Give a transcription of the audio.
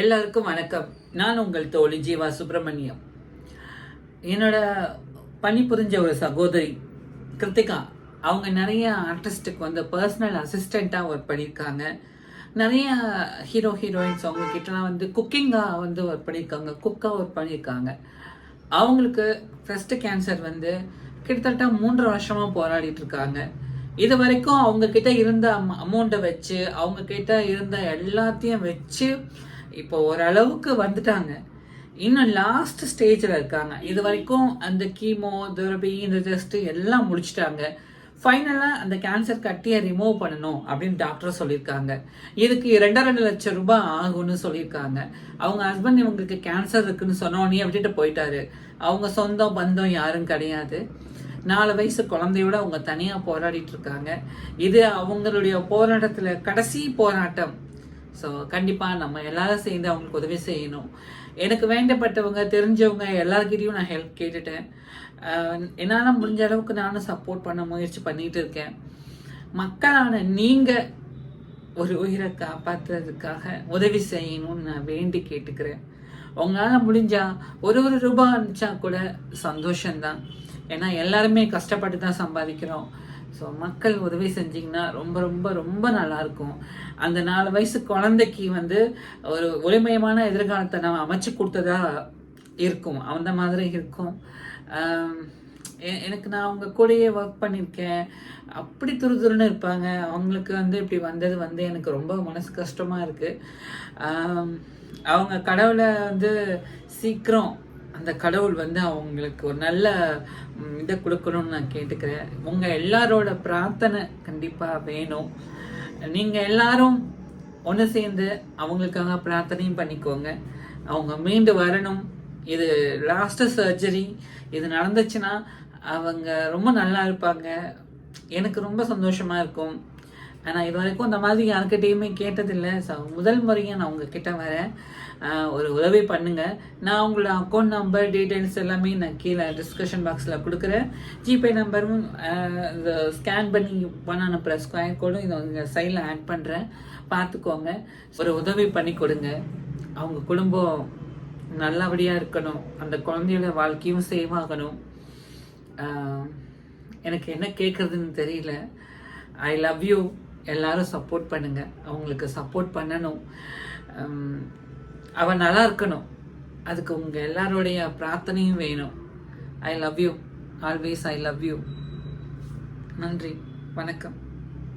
எல்லாருக்கும் வணக்கம். நான் உங்கள் தோழி ஜீவா சுப்பிரமணியம். என்னோட பணிபுரிஞ்ச ஒரு சகோதரி கிருத்திகா, அவங்க நிறைய ஆர்டிஸ்டுக்கு வந்து பர்சனல் அசிஸ்டண்ட்டாக ஒர்க் பண்ணியிருக்காங்க. நிறைய ஹீரோயின்ஸ் அவங்க கிட்டலாம் வந்து குக்கிங்காக வந்து ஒர்க் பண்ணியிருக்காங்க, குக்காக ஒர்க் பண்ணியிருக்காங்க. அவங்களுக்கு பிரஸ்ட் கேன்சர் வந்து கிட்டத்தட்ட 3 வருஷமாக போராடிட்டு இருக்காங்க. இது வரைக்கும் அவங்க கிட்ட இருந்த அமௌண்ட்டை வச்சு, அவங்க கிட்ட இருந்த எல்லாத்தையும் வச்சு இப்போ ஓரளவுக்கு வந்துட்டாங்க. இன்னும் லாஸ்ட் ஸ்டேஜில் இருக்காங்க. இது வரைக்கும் அந்த கீமோ தெரபி இந்த டெஸ்ட் எல்லாம் முடிச்சுட்டாங்க. ஃபைனலாக அந்த கேன்சர் கட்டியை ரிமூவ் பண்ணணும் அப்படின்னு டாக்டர் சொல்லியிருக்காங்க. இதுக்கு 2.5 லட்சம் ரூபாய் ஆகும்னு சொல்லியிருக்காங்க. அவங்க ஹஸ்பண்ட் இவங்களுக்கு கேன்சர் இருக்குன்னு சொன்னோன்னே விட்டுட்டு போயிட்டாரு. அவங்க சொந்தம் பந்தம் யாரும் கிடையாது. 4 வயசு குழந்தையோட அவங்க தனியாக போராடிட்டு இருக்காங்க. இது அவங்களுடைய போராட்டத்தில் கடைசி போராட்டம். ஸோ கண்டிப்பாக நம்ம எல்லாரும் சேர்ந்து அவங்களுக்கு உதவி செய்யணும். எனக்கு வேண்டப்பட்டவங்க தெரிஞ்சவங்க எல்லாருக்கிட்டையும் நான் ஹெல்ப் கேட்டுட்டேன். என்னால் முடிஞ்ச அளவுக்கு நானும் சப்போர்ட் பண்ண முயற்சி பண்ணிட்டு இருக்கேன். மக்களான நீங்கள் ஒரு உயிரை காப்பாற்றுறதுக்காக உதவி செய்யணும்னு நான் வேண்டி கேட்டுக்கிறேன். உங்களால் முடிஞ்சா ஒரு ரூபாய் அனுப்பிச்சா கூட சந்தோஷம்தான். ஏன்னா எல்லாருமே கஷ்டப்பட்டு தான் சம்பாதிக்கிறோம். ஸோ மக்கள் உதவி செஞ்சிங்கன்னா ரொம்ப ரொம்ப ரொம்ப நல்லாயிருக்கும். அந்த 4 வயசு குழந்தைக்கு வந்து ஒரு ஒளிமயமான எதிர்காலத்தை நம்ம அமைச்சு கொடுத்ததா இருக்கும். அந்த மாதிரி இருக்கும். எனக்கு நான் அவங்க கூடயே ஒர்க் பண்ணியிருக்கேன். அப்படி துருதுருன்னு இருப்பாங்க. அவங்களுக்கு வந்து இப்படி வந்தது வந்து எனக்கு ரொம்ப மனசு கஷ்டமாக இருக்குது. அவங்க கடவுளை வந்து சீக்கிரம் அந்த கடவுள் வந்து அவங்களுக்கு ஒரு நல்ல இதை கொடுக்கணும்னு நான் கேட்டுக்கிறேன். உங்கள் எல்லாரோட பிரார்த்தனை கண்டிப்பாக வேணும். நீங்கள் எல்லாரும் ஒன்று சேர்ந்து அவங்களுக்காக பிரார்த்தனையும் பண்ணிக்கோங்க. அவங்க மீண்டு வரணும். இது லாஸ்ட்டு சர்ஜரி. இது நடந்துச்சுன்னா அவங்க ரொம்ப நல்லா இருப்பாங்க. எனக்கு ரொம்ப சந்தோஷமாக இருக்கும். ஆனால் இது வரைக்கும் இந்த மாதிரி யாருக்கிட்டையுமே கேட்டதில்லை. ஸோ முதல் முறையாக நான் உங்ககிட்ட வரேன். ஒரு உதவி பண்ணுங்கள். நான் உங்களோட அக்கௌண்ட் நம்பர் டீட்டெயில்ஸ் எல்லாமே நான் கீழே டிஸ்கஷன் பாக்ஸில் கொடுக்குறேன். ஜிபே நம்பரும் இந்த ஸ்கேன் பண்ணி அனுப்புகிற ஸ்கொயர் கோடும் இதை உங்கள் சைடில் ஆட் பண்ணுறேன். பார்த்துக்கோங்க. ஒரு உதவி பண்ணி கொடுங்க. அவங்க குடும்பம் நல்லபடியாக இருக்கணும். அந்த குழந்தையோட வாழ்க்கையும் சேவ் ஆகணும். எனக்கு என்ன கேட்குறதுன்னு தெரியல. I love you. எல்லாரும் சப்போர்ட் பண்ணுங்கள். அவங்களுக்கு சப்போர்ட் பண்ணணும். அவன் நல்லா இருக்கணும். அதுக்கு உங்கள் எல்லாருடைய பிரார்த்தனையும் வேணும். I love you. Always I love you. நன்றி. வணக்கம்.